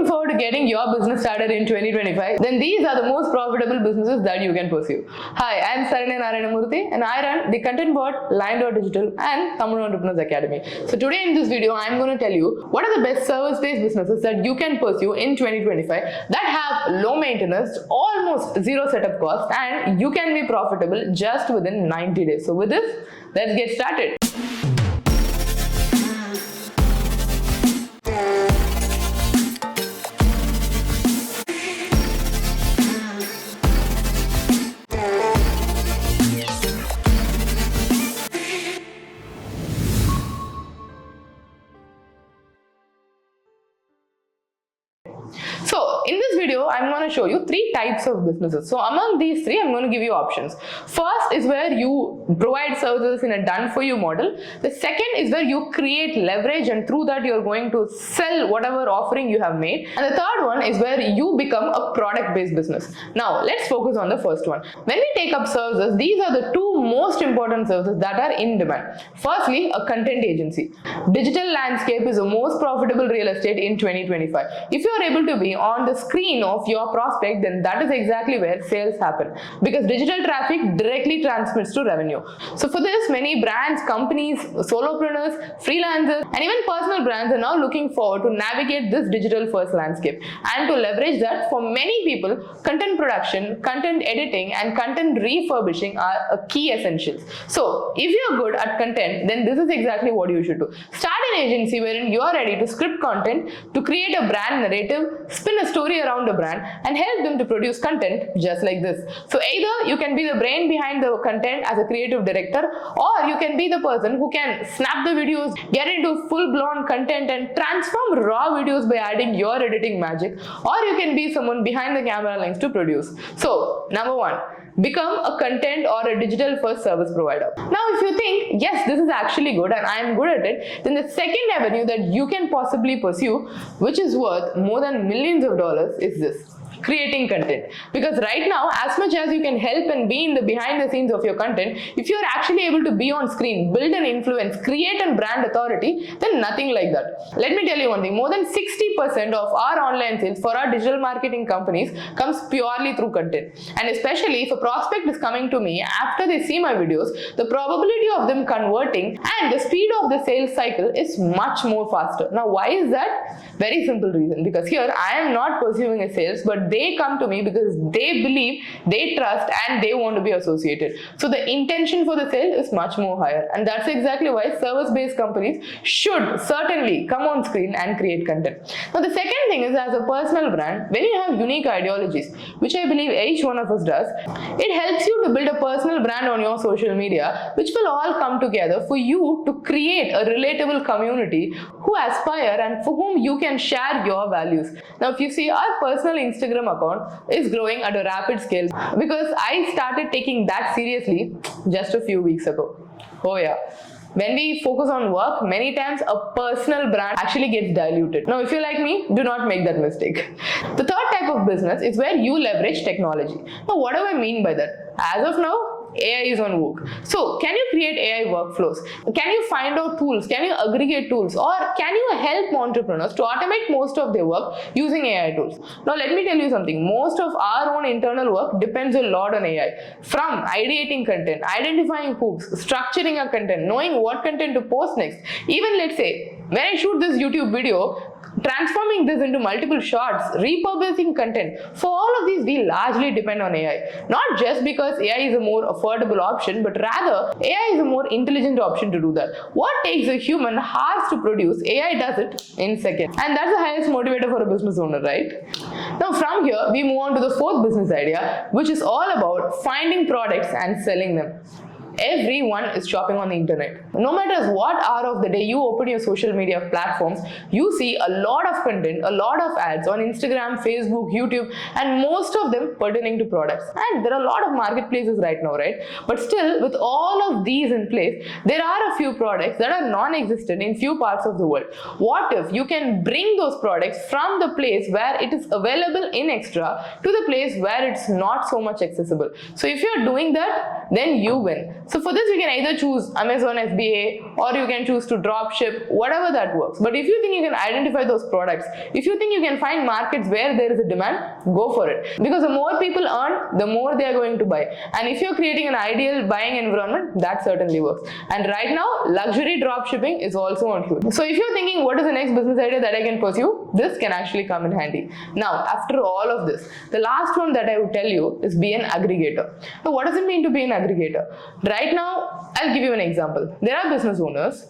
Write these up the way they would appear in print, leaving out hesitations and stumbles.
looking forward to getting your business started in 2025, then these are the most profitable businesses that you can pursue. Hi, I am Saranya Narayanamurthy and I run the content board Line.Digital and Tamil Entrepreneurs Academy. So today in this video, I am going to tell you what are the best service-based businesses that you can pursue in 2025 that have low maintenance, almost zero setup cost, and you can be profitable just within 90 days. So with this, let's get started. So in this video, I'm going to show you three types of businesses. So among these three, I'm going to give you options. First is where you provide services in a done-for-you model. The second is where you create leverage and through that you're going to sell whatever offering you have made. And the third one is where you become a product-based business. Now let's focus on the first one. When we take up services, these are the two most important services that are in demand. Firstly, a content agency. Digital landscape is the most profitable real estate in 2025. If you are able to be on the screen of your prospect, then that is exactly where sales happen, because digital traffic directly transmits to revenue. So for this, many brands, companies, solopreneurs, freelancers, and even personal brands are now looking forward to navigate this digital first landscape. And to leverage that, for many people, content production, content editing, and content refurbishing are a key essentials. So if you're good at content, then this is exactly what you should do. Start an agency wherein you are ready to script content, to create a brand narrative, spin a story around a brand, and help them to produce content just like this. So either you can be the brain behind the content as a creative director, or you can be the person who can snap the videos, get into full-blown content and transform raw videos by adding your editing magic, or you can be someone behind the camera lens to produce. So number one, become a content or a digital first service provider. Now if you think, yes, this is actually good and I am good at it, then the second avenue that you can possibly pursue, which is worth more than millions of dollars, is this: creating content. Because right now, as much as you can help and be in the behind the scenes of your content, if you're actually able to be on screen, build an influence, create a brand authority, then nothing like that. Let me tell you one thing, more than 60% of our online sales for our digital marketing companies comes purely through content. And especially if a prospect is coming to me after they see my videos, the probability of them converting and the speed of the sales cycle is much more faster. Now why is that? Very simple reason, because here I am not pursuing a sales, but they come to me because they believe, they trust, and they want to be associated. So the intention for the sale is much more higher, and that's exactly why service-based companies should certainly come on screen and create content. Now the second thing is, as a personal brand, when you have unique ideologies, which I believe each one of us does, it helps you to build a personal brand on your social media, which will all come together for you to create a relatable community who aspire and for whom you can share your values. Now if you see, our personal Instagram account is growing at a rapid scale because I started taking that seriously just a few weeks ago. Oh yeah. When we focus on work, many times a personal brand actually gets diluted. Now, if you're like me, do not make that mistake. The third type of business is where you leverage technology. Now, what do I mean by that? As of now, AI is on vogue. So can you create AI workflows? Can you find out tools? Can you aggregate tools? Or can you help entrepreneurs to automate most of their work using AI tools? Now let me tell you something. Most of our own internal work depends a lot on AI. From ideating content, identifying hooks, structuring a content, knowing what content to post next. Even let's say, when I shoot this YouTube video, transforming this into multiple shots, repurposing content. For all of these, we largely depend on AI. Not just because AI is a more affordable option, but rather AI is a more intelligent option to do that. What takes a human hours to produce, AI does it in seconds. And that's the highest motivator for a business owner, right? Now from here, we move on to the fourth business idea, which is all about finding products and selling them. Everyone is shopping on the internet. No matter what hour of the day you open your social media platforms, you see a lot of content, a lot of ads on Instagram, Facebook, YouTube, and most of them pertaining to products. And there are a lot of marketplaces right now, right? But still, with all of these in place, there are a few products that are non-existent in few parts of the world. What if you can bring those products from the place where it is available in extra to the place where it's not so much accessible? So if you're doing that, then you win. So for this, you can either choose Amazon FBA or you can choose to drop ship, whatever that works. But if you think you can identify those products, if you think you can find markets where there is a demand, go for it. Because the more people earn, the more they are going to buy. And if you're creating an ideal buying environment, that certainly works. And right now, luxury drop shipping is also on huge. So if you're thinking, what is the next business idea that I can pursue? This can actually come in handy. Now, after all of this, the last one that I would tell you is be an aggregator. Now, what does it mean to be an aggregator? Right now, I'll give you an example. There are business owners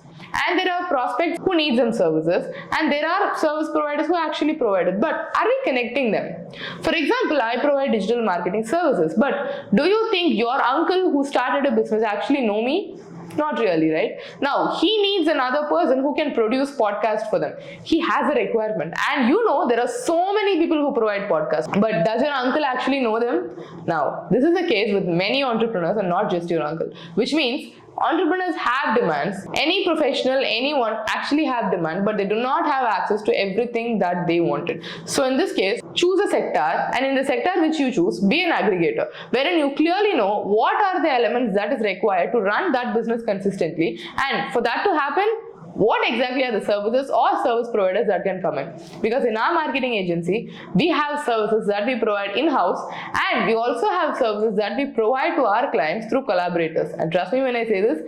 and there are prospects who need some services, and there are service providers who actually provide it. But are we connecting them? For example, I provide digital marketing services, but do you think your uncle who started a business actually know me? Not really, right? Now, he needs another person who can produce podcasts for them. He has a requirement. And you know, there are so many people who provide podcasts. But does your uncle actually know them? Now, this is the case with many entrepreneurs and not just your uncle. Which means entrepreneurs have demands. Any professional, anyone actually have demand, but they do not have access to everything that they wanted. So in this case, choose a sector, and in the sector which you choose, be an aggregator, wherein you clearly know what are the elements that is required to run that business consistently. And for that to happen, what exactly are the services or service providers that can come in? Because in our marketing agency, we have services that we provide in-house, and we also have services that we provide to our clients through collaborators. And trust me when I say this,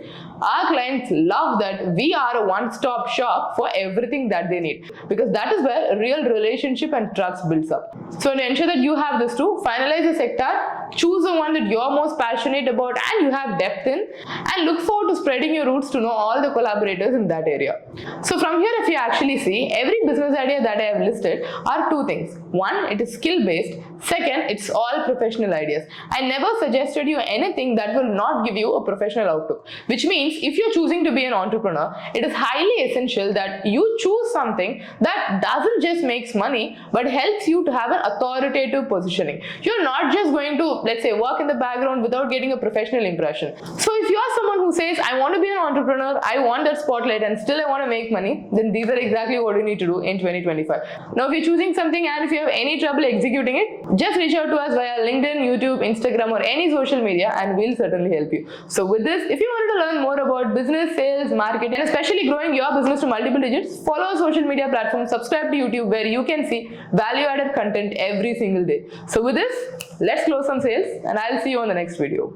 our clients love that we are a one-stop shop for everything that they need, because that is where a real relationship and trust builds up. So to ensure that you have this too, finalize the sector, choose the one that you're most passionate about and you have depth in, and look forward to spreading your roots to know all the collaborators in that area. So from here, if you actually see, every business idea that I have listed are two things. One, it is skill based. Second, it's all professional ideas. I never suggested you anything that will not give you a professional outlook, which means if you're choosing to be an entrepreneur, it is highly essential that you choose something that doesn't just makes money, but helps you to have an authoritative positioning. You're not just going to, let's say, work in the background without getting a professional impression. So if you're someone who says, I want to be an entrepreneur, I want that spotlight, and still I want to make money, then these are exactly what you need to do in 2025. Now, if you're choosing something and if you have any trouble executing it, just reach out to us via LinkedIn, YouTube, Instagram, or any social media, and we'll certainly help you. So with this, if you wanted to learn more about business, sales, marketing, and especially growing your business to multiple digits, follow our social media platforms, subscribe to YouTube, where you can see value-added content every single day. So with this, let's close some sales, and I'll see you on the next video.